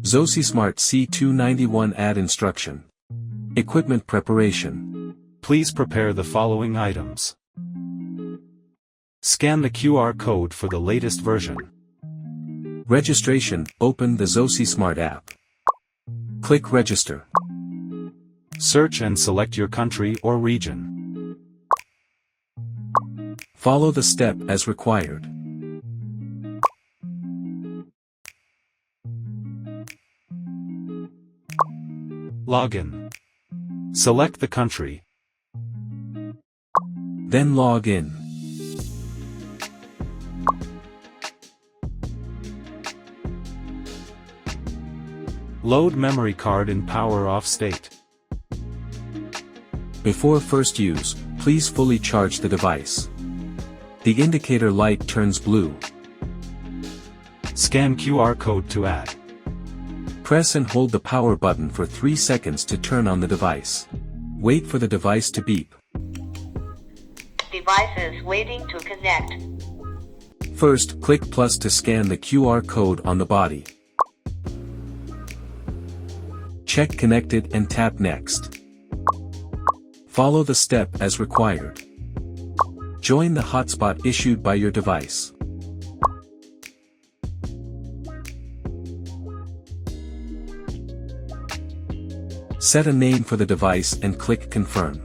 ZOSI Smart C291 Add Instruction. Equipment Preparation. Please prepare the following items. Scan the QR code for the latest version. Registration. Open the ZOSI Smart App. Click Register. Search and select your country or region. Follow the step as required. Login. Select the country. Then log in. Load memory card in power off state. Before first use, please fully charge the device. The indicator light turns blue. Scan QR code to add. Press and hold the power button for 3 seconds to turn on the device. Wait for the device to beep. Device is waiting to connect. First, click plus to scan the QR code on the body. Check connected and tap next. Follow the step as required. Join the hotspot issued by your device. Set a name for the device and click Confirm.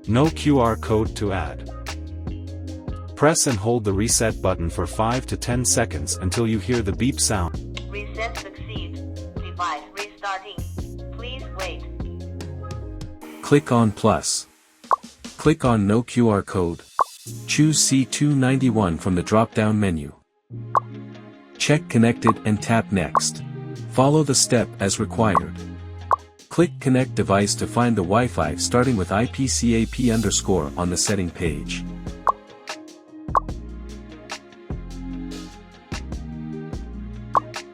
No QR code to add. Press and hold the reset button for 5 to 10 seconds until you hear the beep sound. Reset succeed. Device restarting. Please wait. Click on plus. Click on No QR code. Choose C291 from the drop-down menu. Check Connected and tap Next. Follow the step as required. Click Connect Device to find the Wi-Fi starting with IPCAP_ on the setting page.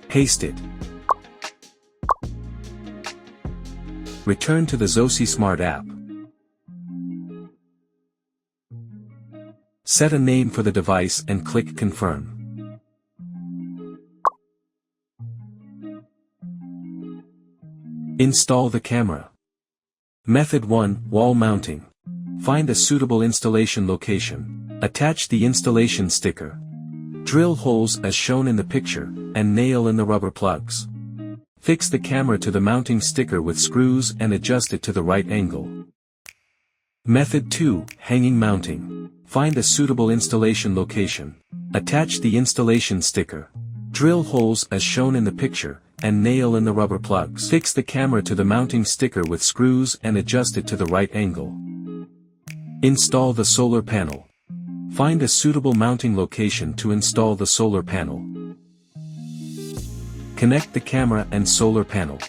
Paste it. Return to the ZOSI Smart App. Set a name for the device and click Confirm. Install the camera. Method 1. Wall mounting. Find a suitable installation location. Attach the installation sticker. Drill holes as shown in the picture, and nail in the rubber plugs. Fix the camera to the mounting sticker with screws and adjust it to the right angle. Method 2. Hanging mounting. Find a suitable installation location. Attach the installation sticker. Drill holes as shown in the picture, and nail in the rubber plugs. Fix the camera to the mounting sticker with screws and adjust it to the right angle. Install the solar panel. Find a suitable mounting location to install the solar panel. Connect the camera and solar panel.